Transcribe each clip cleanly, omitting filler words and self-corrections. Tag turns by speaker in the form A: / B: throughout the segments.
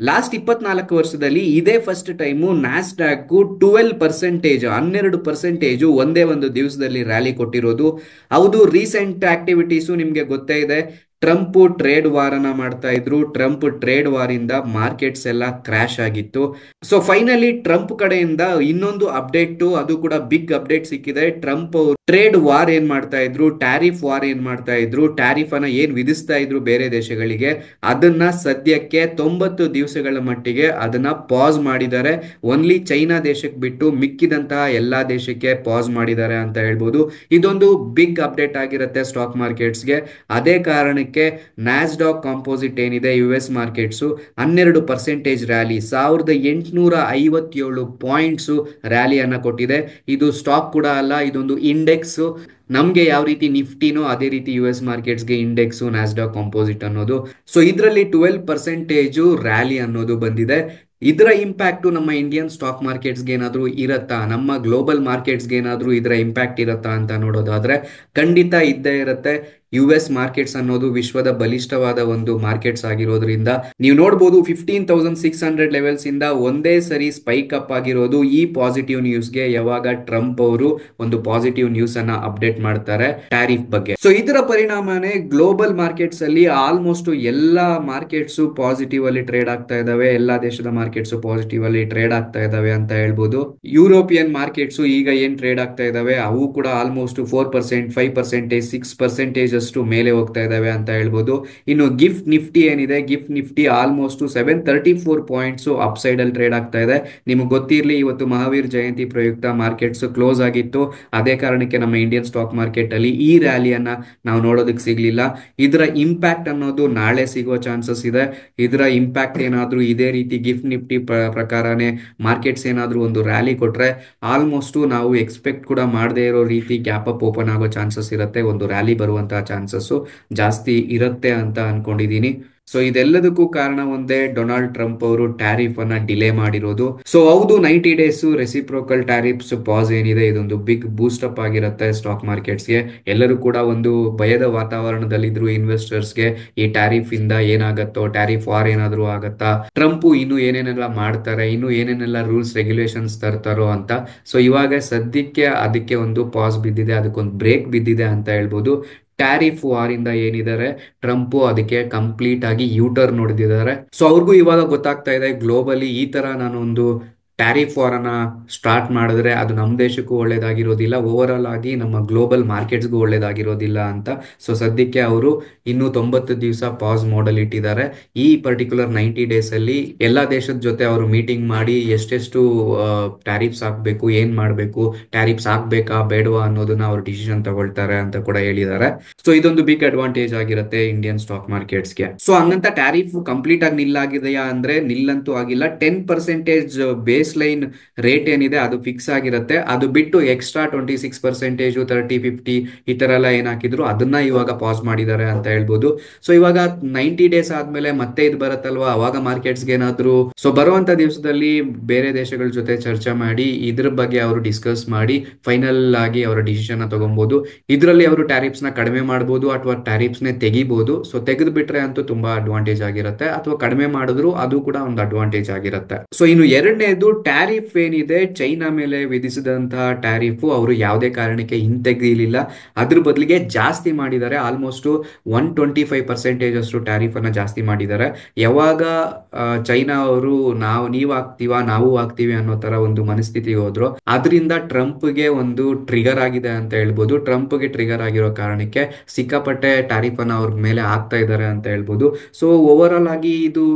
A: Last 24 ವರ್ಷದಲ್ಲಿ ಇದೇ first time Nasdaq 12%, 12% ಒಂದೇ ಒಂದು ದಿವಸದಲ್ಲಿ ರ್ಯಾಲಿ ಕೊಟ್ಟಿರೋದು. ಹೌದು, ರೀಸೆಂಟ್ ಆಕ್ಟಿವಿಟೀಸು ನಿಮಗೆ ಗೊತ್ತೇ ಇದೆ. ಟ್ರಂಪ್ ಟ್ರೇಡ್ ವಾರ್ ಅನ್ನ ಮಾಡ್ತಾ ಇದ್ರು. ಟ್ರಂಪ್ ಟ್ರೇಡ್ ವಾರ್ ಇಂದ ಮಾರ್ಕೆಟ್ಸ್ ಎಲ್ಲ ಕ್ರಾಶ್ ಆಗಿತ್ತು. ಸೊ ಫೈನಲಿ ಟ್ರಂಪ್ ಕಡೆಯಿಂದ ಇನ್ನೊಂದು ಅಪ್ಡೇಟ್, ಅದು ಕೂಡ ಬಿಗ್ ಅಪ್ಡೇಟ್ ಸಿಕ್ಕಿದೆ. ಟ್ರಂಪ್ ಟ್ರೇಡ್ ವಾರ್ ಏನ್ ಮಾಡ್ತಾ ಇದ್ರು, ಟ್ಯಾರಿಫ್ ವಾರ್ ಏನ್ ಮಾಡ್ತಾ ಇದ್ರು, ಟ್ಯಾರಿಫ್ ಅನ್ನ ಏನ್ ವಿಧಿಸ್ತಾ ಇದ್ರು ಬೇರೆ ದೇಶಗಳಿಗೆ, ಅದನ್ನ ಸದ್ಯಕ್ಕೆ 90 ದಿವಸಗಳ ಮಟ್ಟಿಗೆ ಅದನ್ನ ಪಾಸ್ ಮಾಡಿದ್ದಾರೆ. ಓನ್ಲಿ ಚೈನಾ ದೇಶಕ್ಕೆ ಬಿಟ್ಟು ಮಿಕ್ಕಿದಂತಹ ಎಲ್ಲಾ ದೇಶಕ್ಕೆ ಪಾಸ್ ಮಾಡಿದ್ದಾರೆ ಅಂತ ಹೇಳ್ಬೋದು. ಇದೊಂದು ಬಿಗ್ ಅಪ್ಡೇಟ್ ಆಗಿರುತ್ತೆ ಸ್ಟಾಕ್ ಮಾರ್ಕೆಟ್ಸ್ಗೆ. ಅದೇ ಕಾರಣಕ್ಕೆ ನ್ಯಾಸ್ಡಾಕ್ ಕಾಂಪೋಸಿಟ್ ಏನಿದೆ U S markets 12% rally, 1857 points ರ್ಯಾಲಿಯನ್ನ ಕೊಟ್ಟಿದೆ. ಇದು ಸ್ಟಾಕ್ ಕೂಡ ಅಲ್ಲ, ಇದೊಂದು ಇಂಡೆಕ್ಸ್. ನಮ್ಗೆ ಯಾವ ರೀತಿ ನಿಫ್ಟಿನೋ ಅದೇ ರೀತಿ ಯು ಎಸ್ ಮಾರ್ಕೆಟ್ಸ್ಗೆ ಇಂಡೆಕ್ಸ್ ನ್ಯಾಸ್ಡಾಕ್ ಕಾಂಪೋಸಿಟ್ ಅನ್ನೋದು. ಸೊ ಇದರಲ್ಲಿ 12% ರ್ಯಾಲಿ ಅನ್ನೋದು ಬಂದಿದೆ. ಇದರ ಇಂಪ್ಯಾಕ್ಟ್ ನಮ್ಮ ಇಂಡಿಯನ್ ಸ್ಟಾಕ್ ಮಾರ್ಕೆಟ್ಸ್ಗೆ ಏನಾದರೂ ಇರತ್ತಾ, ನಮ್ಮ ಗ್ಲೋಬಲ್ ಮಾರ್ಕೆಟ್ಸ್ಗೆ ಏನಾದರೂ ಇದರ ಇಂಪ್ಯಾಕ್ಟ್ ಇರತ್ತಾ ಅಂತ ನೋಡೋದಾದ್ರೆ ಖಂಡಿತ ಇದ್ದೇ ಇರುತ್ತೆ. ಯು ಎಸ್ ಮಾರ್ಕೆಟ್ಸ್ ಅನ್ನೋದು ವಿಶ್ವದ ಬಲಿಷ್ಠವಾದ ಒಂದು ಮಾರ್ಕೆಟ್ಸ್ ಆಗಿರೋದ್ರಿಂದ ನೀವು ನೋಡಬಹುದು 15,600 ಲೆವೆಲ್ಸ್ ಇಂದ ಒಂದೇ ಸರಿ ಸ್ಪೈಕ್ ಅಪ್ ಆಗಿರೋದು ಈ ಪಾಸಿಟಿವ್ ನ್ಯೂಸ್ಗೆ. ಯಾವಾಗ ಟ್ರಂಪ್ ಅವರು ಒಂದು ಪಾಸಿಟಿವ್ ನ್ಯೂಸ್ ಅನ್ನ ಅಪ್ಡೇಟ್ ಮಾಡ್ತಾರೆ ಟ್ಯಾರಿಫ್ ಬಗ್ಗೆ. ಸೊ ಇದರ ಪರಿಣಾಮನೇ ಗ್ಲೋಬಲ್ ಮಾರ್ಕೆಟ್ಸ್ ಅಲ್ಲಿ ಆಲ್ಮೋಸ್ಟ್ ಎಲ್ಲಾ ಮಾರ್ಕೆಟ್ಸ್ ಪಾಸಿಟಿವ್ ಅಲ್ಲಿ ಟ್ರೇಡ್ ಆಗ್ತಾ ಇದಾವೆ. ಎಲ್ಲಾ ದೇಶದ ಮಾರ್ಕೆಟ್ಸ್ ಪಾಸಿಟಿವ್ ಅಲ್ಲಿ ಟ್ರೇಡ್ ಆಗ್ತಾ ಇದಾವೆ ಅಂತ ಹೇಳ್ಬೋದು. ಯುರೋಪಿಯನ್ ಮಾರ್ಕೆಟ್ಸ್ ಈಗ ಏನ್ ಟ್ರೇಡ್ ಆಗ್ತಾ ಇದಾವೆ ಅವು ಕೂಡ ಆಲ್ಮೋಸ್ಟ್ 4%, 5%, 6% ಅಷ್ಟು ಮೇಲೆ ಹೋಗ್ತಾ ಇದಾವೆ ಅಂತ ಹೇಳ್ಬೋದು. ಇನ್ನು ಗಿಫ್ಟ್ ನಿಫ್ಟಿ ಏನಿದೆ, gift Nifty almost 734 points up side ಅಲ್ಲಿ ಟ್ರೇಡ್ ಆಗ್ತಾ ಇದೆ. ನಿಮ್ಗೆ ಗೊತ್ತಿರಲಿ, ಇವತ್ತು ಮಹಾವೀರ್ ಜಯಂತಿ ಪ್ರಯುಕ್ತ ಮಾರ್ಕೆಟ್ಸ್ ಕ್ಲೋಸ್ ಆಗಿತ್ತು. ಅದೇ ಕಾರಣಕ್ಕೆ ನಮ್ಮ ಇಂಡಿಯನ್ ಸ್ಟಾಕ್ ಮಾರ್ಕೆಟ್ ಅಲ್ಲಿ ಈ ರ್ಯಾಲಿಯನ್ನ ನಾವು ನೋಡೋದಕ್ಕೆ ಸಿಗ್ಲಿಲ್ಲ. ಇದರ ಇಂಪ್ಯಾಕ್ಟ್ ಅನ್ನೋದು ನಾಳೆ ಸಿಗೋ ಚಾನ್ಸಸ್ ಇದೆ. ಇದರ ಇಂಪ್ಯಾಕ್ಟ್ ಏನಾದ್ರೂ ಇದೇ ರೀತಿ ಗಿಫ್ಟ್ ನಿಫ್ಟಿ ಪ್ರಕಾರನೇ ಮಾರ್ಕೆಟ್ಸ್ ಏನಾದ್ರೂ ಒಂದು ರ್ಯಾಲಿ ಕೊಟ್ರೆ ಆಲ್ಮೋಸ್ಟ್ ನಾವು ಎಕ್ಸ್ಪೆಕ್ಟ್ ಕೂಡ ಮಾಡದೇ ಇರೋ ರೀತಿ ಗ್ಯಾಪ್ ಅಪ್ ಓಪನ್ ಆಗೋ ಚಾನ್ಸಸ್ ಇರುತ್ತೆ. ಒಂದು ರ್ಯಾಲಿ ಬರುವಂತಹ ಚಾನ್ಸಸ್ ಜಾಸ್ತಿ ಇರುತ್ತೆ ಅಂತ ಅನ್ಕೊಂಡಿದೀನಿ. ಸೊ ಇದೆಲ್ಲದಕ್ಕೂ ಕಾರಣ ಒಂದೇ, ಡೊನಾಲ್ಡ್ ಟ್ರಂಪ್ ಅವರು ಟ್ಯಾರಿಫ್ ಅನ್ನ ಡಿಲೇ ಮಾಡಿರೋದು. ಸೊ ಹೌದು, 90 ಡೇಸ್ ರೆಸಿಪ್ರೋಕಲ್ ಟ್ಯಾರಿಫ್ಸ್ ಪಾಸ್ ಏನಿದೆ ಇದೊಂದು ಬಿಗ್ ಬೂಸ್ಟ್ ಅಪ್ ಆಗಿರುತ್ತೆ ಸ್ಟಾಕ್ ಮಾರ್ಕೆಟ್ಸ್ಗೆ. ಎಲ್ಲರೂ ಕೂಡ ಒಂದು ಭಯದ ವಾತಾವರಣದಲ್ಲಿದ್ರು ಇನ್ವೆಸ್ಟರ್ಸ್ಗೆ. ಈ ಟ್ಯಾರಿಫ್ ಇಂದ ಏನಾಗತ್ತೋ, ಟ್ಯಾರಿಫ್ ವಾರ್ ಏನಾದರೂ ಆಗತ್ತಾ, ಟ್ರಂಪ್ ಇನ್ನು ಏನೇನೆಲ್ಲ ಮಾಡ್ತಾರೆ, ಇನ್ನು ಏನೇನೆಲ್ಲ ರೂಲ್ಸ್ ರೆಗ್ಯುಲೇಷನ್ಸ್ ತರ್ತಾರೋ ಅಂತ. ಸೊ ಇವಾಗ ಸದ್ಯಕ್ಕೆ ಅದಕ್ಕೆ ಒಂದು ಪಾಸ್ ಬಿದ್ದಿದೆ, ಅದಕ್ಕೊಂದು ಬ್ರೇಕ್ ಬಿದ್ದಿದೆ ಅಂತ ಹೇಳ್ಬೋದು. ಟ್ಯಾರಿಫ್ ವಾರ್ ಇಂದ ಏನಿದ್ದಾರೆ ಟ್ರಂಪ್ ಅದಕ್ಕೆ ಕಂಪ್ಲೀಟ್ ಆಗಿ ಯೂಟರ್ನ್ ನೋಡಿದ್ದಾರೆ. ಸೊ ಅವ್ರಿಗೂ ಇವಾಗ ಗೊತ್ತಾಗ್ತಾ ಇದೆ ಗ್ಲೋಬಲಿ ಈ ತರ ನಾನು ಒಂದು ಟ್ಯಾರಿಫ್ ವಾರ್ ಅನ್ನ ಸ್ಟಾರ್ಟ್ ಮಾಡಿದ್ರೆ ಅದು ನಮ್ಮ ದೇಶಕ್ಕೂ ಒಳ್ಳೇದಾಗಿರೋದಿಲ್ಲ, ಓವರ್ ಆಲ್ ಆಗಿ ನಮ್ಮ ಗ್ಲೋಬಲ್ ಮಾರ್ಕೆಟ್ಸ್ಗೂ ಒಳ್ಳೇದಾಗಿರೋದಿಲ್ಲ ಅಂತ. ಸೊ ಸದ್ಯಕ್ಕೆ ಅವರು ಇನ್ನೂ 90 ದಿವಸ ಪಾಸ್ ಮೋಡಲ್ ಇಟ್ಟಿದ್ದಾರೆ. ಈ ಪರ್ಟಿಕ್ಯುಲರ್ 90 ಡೇಸ್ ಅಲ್ಲಿ ಎಲ್ಲಾ ದೇಶದ ಜೊತೆ ಅವರು ಮೀಟಿಂಗ್ ಮಾಡಿ ಎಷ್ಟೆಷ್ಟು ಟ್ಯಾರಿಫ್ಸ್ ಹಾಕ್ಬೇಕು, ಏನ್ ಮಾಡಬೇಕು, ಟ್ಯಾರಿಫ್ಸ್ ಹಾಕ್ಬೇಕಾ ಬೇಡವಾ ಅನ್ನೋದನ್ನ ಅವರು ಡಿಸಿಷನ್ ತಗೊಳ್ತಾರೆ ಅಂತ ಕೂಡ ಹೇಳಿದ್ದಾರೆ. ಸೊ ಇದೊಂದು ಬಿಗ್ ಅಡ್ವಾಂಟೇಜ್ ಆಗಿರುತ್ತೆ ಇಂಡಿಯನ್ ಸ್ಟಾಕ್ ಮಾರ್ಕೆಟ್ಸ್ಗೆ. ಸೊ ಹಂಗಂತ ಟ್ಯಾರಿಫ್ ಕಂಪ್ಲೀಟ್ ಆಗಿ ನಿಲ್ಲಾಗಿದೆಯಾ ಅಂದ್ರೆ ನಿಲ್ಲಂತೂ ಆಗಿಲ್ಲ. 10% ಬೇಸ್ ಲೈನ್ ರೇಟ್ ಏನಿದೆ ಅದು ಫಿಕ್ಸ್ ಆಗಿರುತ್ತೆ. ಅದು ಬಿಟ್ಟು ಎಕ್ಸ್ಟ್ರಾ 26%, 30, 50 ಈ ತರ ಎಲ್ಲ ಏನ್ ಹಾಕಿದ್ರು ಅದನ್ನ ಇವಾಗ ಪಾಸ್ ಮಾಡಿದ್ದಾರೆ ಅಂತ ಹೇಳ್ಬೋದು. ಸೊ ಇವಾಗ 90 ಡೇಸ್ ಆದ್ಮೇಲೆ ಮತ್ತೆ ಇದು ಬರುತ್ತಲ್ವಾ, ಅವಾಗ ಮಾರ್ಕೆಟ್ಸ್ಗೆ ಏನಾದ್ರು ಸೊ ಬರುವಂತ ದಿವಸದಲ್ಲಿ ಬೇರೆ ದೇಶಗಳ ಜೊತೆ ಚರ್ಚೆ ಮಾಡಿ ಇದ್ರ ಬಗ್ಗೆ ಅವರು ಡಿಸ್ಕಸ್ ಮಾಡಿ ಫೈನಲ್ ಆಗಿ ಅವರ ಡಿಸಿಷನ್ ತಗೊಬಹುದು. ಇದರಲ್ಲಿ ಅವರು ಟ್ಯಾರಿಫ್ಸ್ ನ ಕಡಿಮೆ ಮಾಡಬಹುದು ಅಥವಾ ಟ್ಯಾರಿಫ್ಸ್ ನೇ ತೆಗಿಬಹುದು. ಸೊ ತೆಗೆದು ಬಿಟ್ರೆ ಅಂತೂ ತುಂಬಾ ಅಡ್ವಾಂಟೇಜ್ ಆಗಿರುತ್ತೆ, ಅಥವಾ ಕಡಿಮೆ ಮಾಡಿದ್ರು ಅದು ಕೂಡ ಒಂದು ಅಡ್ವಾಂಟೇಜ್ ಆಗಿರುತ್ತೆ. ಸೊ ಇನ್ನು ಎರಡನೇದು ಟ್ಯಾರಿಫ್ ಏನಿದೆ, ಚೈನಾ ಮೇಲೆ ವಿಧಿಸಿದಂತಹ ಟ್ಯಾರಿಫ್ ಅವರು ಯಾವುದೇ ಕಾರಣಕ್ಕೆ ಹಿಂತೆಗೆಯಲಿಲ್ಲ, ಅದ್ರ ಬದಲಿಗೆ ಜಾಸ್ತಿ ಮಾಡಿದ್ದಾರೆ. ಆಲ್ಮೋಸ್ಟ್ 125% ಅಷ್ಟು ಟ್ಯಾರಿಫ್ ಅನ್ನ ಜಾಸ್ತಿ ಮಾಡಿದ್ದಾರೆ. ಯಾವಾಗ ಚೈನಾ ಅವರು ನೀವ್ ಆಗ್ತೀವಾ ನಾವು ಆಗ್ತೀವಿ ಅನ್ನೋ ತರ ಒಂದು ಮನಸ್ಥಿತಿಗೆ ಹೋದ್ರು, ಅದರಿಂದ ಟ್ರಂಪ್ಗೆ ಒಂದು ಟ್ರಿಗರ್ ಆಗಿದೆ ಅಂತ ಹೇಳ್ಬೋದು. ಟ್ರಂಪ್ಗೆ ಟ್ರಿಗರ್ ಆಗಿರೋ ಕಾರಣಕ್ಕೆ ಸಿಕ್ಕಾಪಟ್ಟೆ ಟ್ಯಾರಿಫ್ ಅನ್ನ ಅವ್ರ ಮೇಲೆ ಹಾಕ್ತಾ ಇದ್ದಾರೆ ಅಂತ ಹೇಳ್ಬೋದು. ಸೊ ಓವರ್ ಆಲ್ ಆಗಿ ಇದು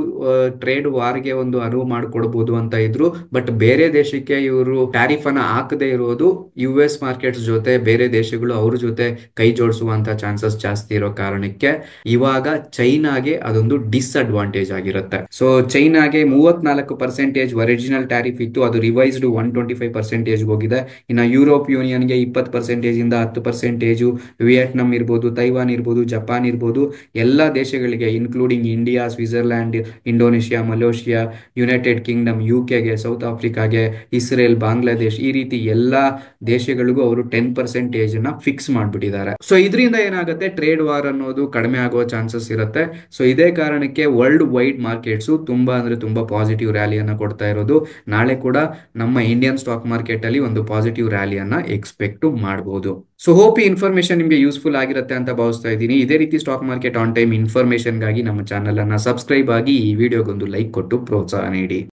A: ಟ್ರೇಡ್ ವಾರ್ಗೆ ಒಂದು ಅನುವು ಮಾಡಿಕೊಡ್ಬೋದು ಅಂತ ಇದ್ರು. ಬಟ್ ಬೇರೆ ದೇಶಕ್ಕೆ ಇವರು ಟ್ಯಾರಿಫ್ ಅನ್ನ ಹಾಕದೇ ಇರೋದು ಯು ಎಸ್ ಮಾರ್ಕೆಟ್ಸ್ ಜೊತೆ ಬೇರೆ ದೇಶಗಳು ಅವ್ರ ಜೊತೆ ಕೈ ಜೋಡಿಸುವಂತ ಚಾನ್ಸಸ್ ಜಾಸ್ತಿ ಇರೋ ಕಾರಣಕ್ಕೆ ಇವಾಗ ಚೈನಾಗೆ ಅದೊಂದು ಡಿಸ್ಅಡ್ವಾಂಟೇಜ್ ಆಗಿರುತ್ತೆ. ಸೊ ಚೈನಾಗೆ 34% ಒರಿಜಿನಲ್ ಟ್ಯಾರಿಫ್ ಇತ್ತು, ಅದು ರಿವೈಸ್ಡ್ 125% ಹೋಗಿದೆ. ಇನ್ನು ಯುರೋಪ್ ಯೂನಿಯನ್ಗೆ 20% ಇಂದ 10%, ವಿಯೆಟ್ನಾಂ ಇರ್ಬೋದು, ತೈವಾನ್ ಇರ್ಬೋದು, ಜಪಾನ್ ಇರ್ಬೋದು, ಎಲ್ಲ ದೇಶಗಳಿಗೆ including India, Switzerland, Indonesia, Malaysia, United Kingdom, ಯುಕೆಗೆ, ಸೌತ್ ಸೌತ್ ಆಫ್ರಿಕಾಗೆ, ಇಸ್ರೇಲ್, ಬಾಂಗ್ಲಾದೇಶ್ ಈ ರೀತಿ ಎಲ್ಲಾ ದೇಶಗಳಿಗೂ ಅವರು 10% ಅನ್ನ ಫಿಕ್ಸ್ ಮಾಡಿಬಿಟ್ಟಿದ್ದಾರೆ. ಸೊ ಇದರಿಂದ ಏನಾಗುತ್ತೆ, ಟ್ರೇಡ್ ವಾರ್ ಅನ್ನೋದು ಕಡಿಮೆ ಆಗುವ ಚಾನ್ಸಸ್ ಇರುತ್ತೆ. ಸೊ ಇದೇ ಕಾರಣಕ್ಕೆ ವರ್ಲ್ಡ್ ವೈಡ್ ಮಾರ್ಕೆಟ್ಸ್ ತುಂಬಾ ಅಂದ್ರೆ ತುಂಬಾ ಪಾಸಿಟಿವ್ ರ್ಯಾಲಿಯನ್ನ ಕೊಡ್ತಾ ಇರೋದು. ನಾಳೆ ಕೂಡ ನಮ್ಮ ಇಂಡಿಯನ್ ಸ್ಟಾಕ್ ಮಾರ್ಕೆಟ್ ಅಲ್ಲಿ ಒಂದು ಪಾಸಿಟಿವ್ ರ್ಯಾಲಿಯನ್ನ ಎಕ್ಸ್ಪೆಕ್ಟ್ ಮಾಡಬಹುದು. ಸೊ ಹೋಪ್ ಈ ಇನ್ಫಾರ್ಮೇಶನ್ ನಿಮಗೆ ಯೂಸ್ಫುಲ್ ಆಗಿರುತ್ತೆ ಅಂತ ಭಾವಿಸ್ತಾ ಇದ್ದೀನಿ. ಇದೇ ರೀತಿ ಸ್ಟಾಕ್ ಮಾರ್ಕೆಟ್ ಆನ್ ಟೈಮ್ ಇನ್ಫಾರ್ಮೇಶನ್ಗಾಗಿ ನಮ್ಮ ಚಾನಲ್ ಅನ್ನ ಸಬ್ಸ್ಕ್ರೈಬ್ ಆಗಿ ಈ ವಿಡಿಯೋಗೊಂದು ಲೈಕ್ ಕೊಟ್ಟು ಪ್ರೋತ್ಸಾಹ ನೀಡಿ.